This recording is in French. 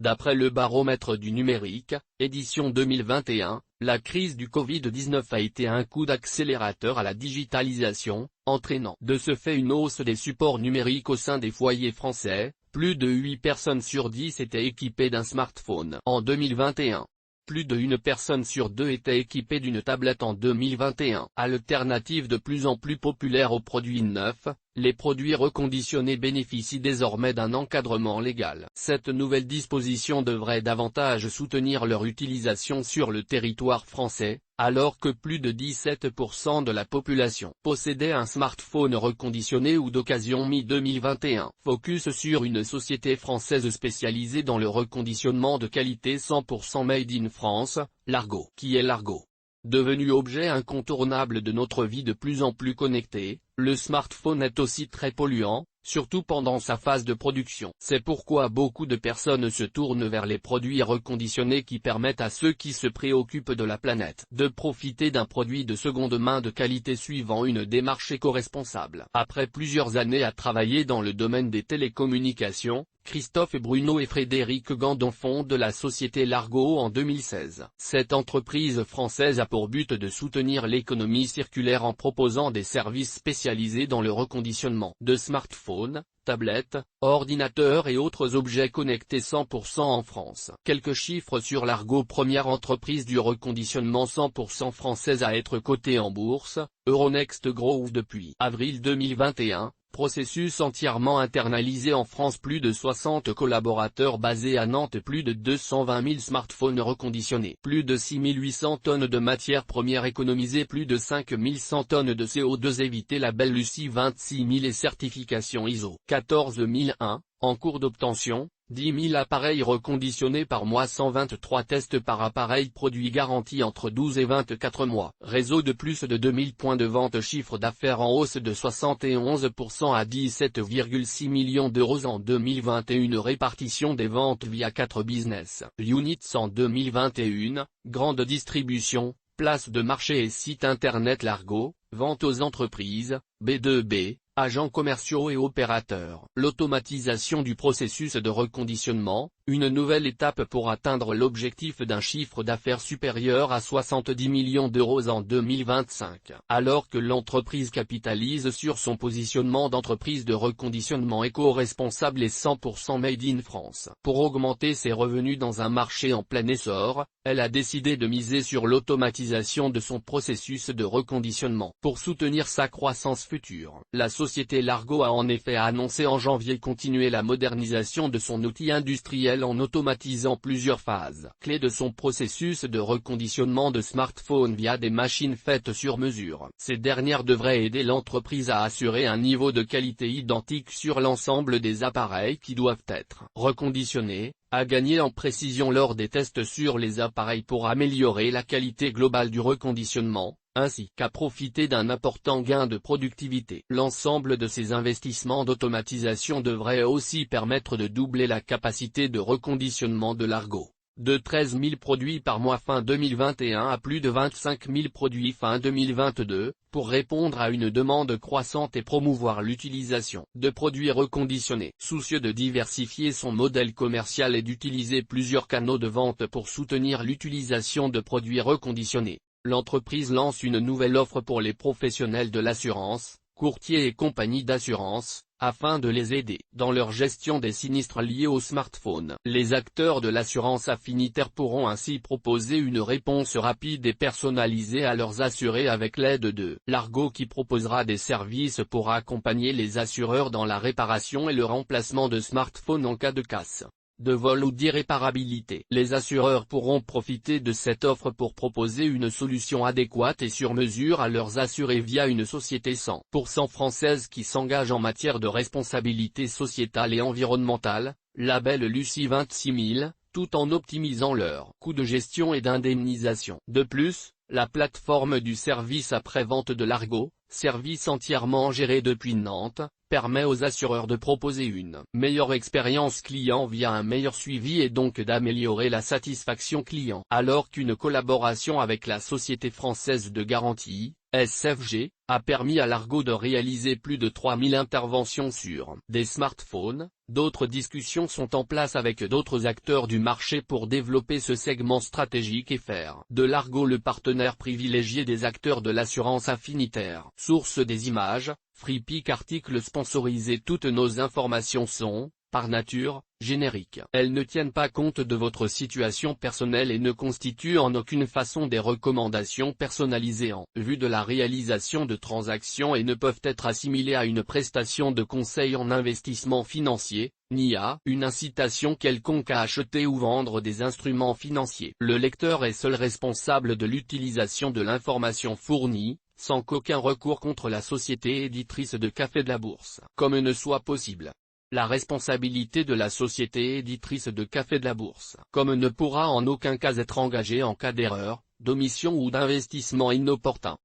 D'après le baromètre du numérique, édition 2021, la crise du Covid-19 a été un coup d'accélérateur à la digitalisation, entraînant de ce fait une hausse des supports numériques au sein des foyers français. Plus de 8 personnes sur 10 étaient équipées d'un smartphone en 2021. Plus de 1 personne sur 2 était équipée d'une tablette en 2021. Alternative de plus en plus populaire aux produits neufs, les produits reconditionnés bénéficient désormais d'un encadrement légal. Cette nouvelle disposition devrait davantage soutenir leur utilisation sur le territoire français, alors que plus de 17% de la population possédait un smartphone reconditionné ou d'occasion mi-2021. Focus sur une société française spécialisée dans le reconditionnement de qualité 100% made in France, Largo. Qui est Largo ? Devenu objet incontournable de notre vie de plus en plus connectée, le smartphone est aussi très polluant, surtout pendant sa phase de production. C'est pourquoi beaucoup de personnes se tournent vers les produits reconditionnés qui permettent à ceux qui se préoccupent de la planète de profiter d'un produit de seconde main de qualité suivant une démarche éco-responsable. Après plusieurs années à travailler dans le domaine des télécommunications, Christophe Bruno et Frédéric Gandon fondent la société Largo en 2016. Cette entreprise française a pour but de soutenir l'économie circulaire en proposant des services spécialisés dans le reconditionnement de smartphones, tablettes, ordinateurs et autres objets connectés 100% en France. Quelques chiffres sur Largo, première entreprise du reconditionnement 100% française à être cotée en bourse, Euronext Growth depuis avril 2021. Processus entièrement internalisé en France, plus de 60 collaborateurs basés à Nantes, plus de 220 000 smartphones reconditionnés, plus de 6 800 tonnes de matières premières économisées, plus de 5 100 tonnes de CO2 évitées, label Lucie 26 000 et certification ISO 14001, en cours d'obtention. 10 000 appareils reconditionnés par mois, 123 tests par appareil produit garantis entre 12 et 24 mois. Réseau de plus de 2000 points de vente, chiffre d'affaires en hausse de 71% à 17,6 millions d'euros en 2021. Répartition des ventes via 4 business units en 2021, grande distribution, place de marché et site internet Largo, vente aux entreprises, B2B, agents commerciaux et opérateurs. L'automatisation du processus de reconditionnement, une nouvelle étape pour atteindre l'objectif d'un chiffre d'affaires supérieur à 70 millions d'euros en 2025. Alors que l'entreprise capitalise sur son positionnement d'entreprise de reconditionnement éco-responsable et 100% made in France. Pour augmenter ses revenus dans un marché en plein essor, elle a décidé de miser sur l'automatisation de son processus de reconditionnement. Pour soutenir sa croissance future, la société Largo a en effet annoncé en janvier continuer la modernisation de son outil industriel en automatisant plusieurs phases clés de son processus de reconditionnement de smartphones via des machines faites sur mesure. Ces dernières devraient aider l'entreprise à assurer un niveau de qualité identique sur l'ensemble des appareils qui doivent être reconditionnés, à gagner en précision lors des tests sur les appareils pour améliorer la qualité globale du reconditionnement, ainsi qu'à profiter d'un important gain de productivité. L'ensemble de ces investissements d'automatisation devrait aussi permettre de doubler la capacité de reconditionnement de Largo, de 13 000 produits par mois fin 2021 à plus de 25 000 produits fin 2022, pour répondre à une demande croissante et promouvoir l'utilisation de produits reconditionnés. Soucieux de diversifier son modèle commercial et d'utiliser plusieurs canaux de vente pour soutenir l'utilisation de produits reconditionnés, l'entreprise lance une nouvelle offre pour les professionnels de l'assurance, courtiers et compagnies d'assurance, afin de les aider dans leur gestion des sinistres liés au smartphone. Les acteurs de l'assurance affinitaire pourront ainsi proposer une réponse rapide et personnalisée à leurs assurés avec l'aide de Largo, qui proposera des services pour accompagner les assureurs dans la réparation et le remplacement de smartphones en cas de casse, de vol ou d'irréparabilité. Les assureurs pourront profiter de cette offre pour proposer une solution adéquate et sur mesure à leurs assurés via une société 100% française qui s'engage en matière de responsabilité sociétale et environnementale, label Lucie 26 000, tout en optimisant leurs coûts de gestion et d'indemnisation. De plus, la plateforme du service après-vente de Largo, service entièrement géré depuis Nantes, permet aux assureurs de proposer une meilleure expérience client via un meilleur suivi et donc d'améliorer la satisfaction client. Alors qu'une collaboration avec la Société Française de Garantie, SFG, a permis à l'Argo de réaliser plus de 3000 interventions sur des smartphones. D'autres discussions sont en place avec d'autres acteurs du marché pour développer ce segment stratégique et faire de l'Argo le partenaire privilégié des acteurs de l'assurance affinitaire. Source des images, FreePic. Article sponsorisé. Toutes nos informations sont, par nature, génériques. Elles ne tiennent pas compte de votre situation personnelle et ne constituent en aucune façon des recommandations personnalisées en vue de la réalisation de transactions et ne peuvent être assimilées à une prestation de conseil en investissement financier, ni à une incitation quelconque à acheter ou vendre des instruments financiers. Le lecteur est seul responsable de l'utilisation de l'information fournie, sans qu'aucun recours contre la société éditrice de Café de la Bourse, comme ne soit possible. La responsabilité de la société éditrice de Café de la Bourse, comme ne pourra en aucun cas être engagée en cas d'erreur, d'omission ou d'investissement inopportun.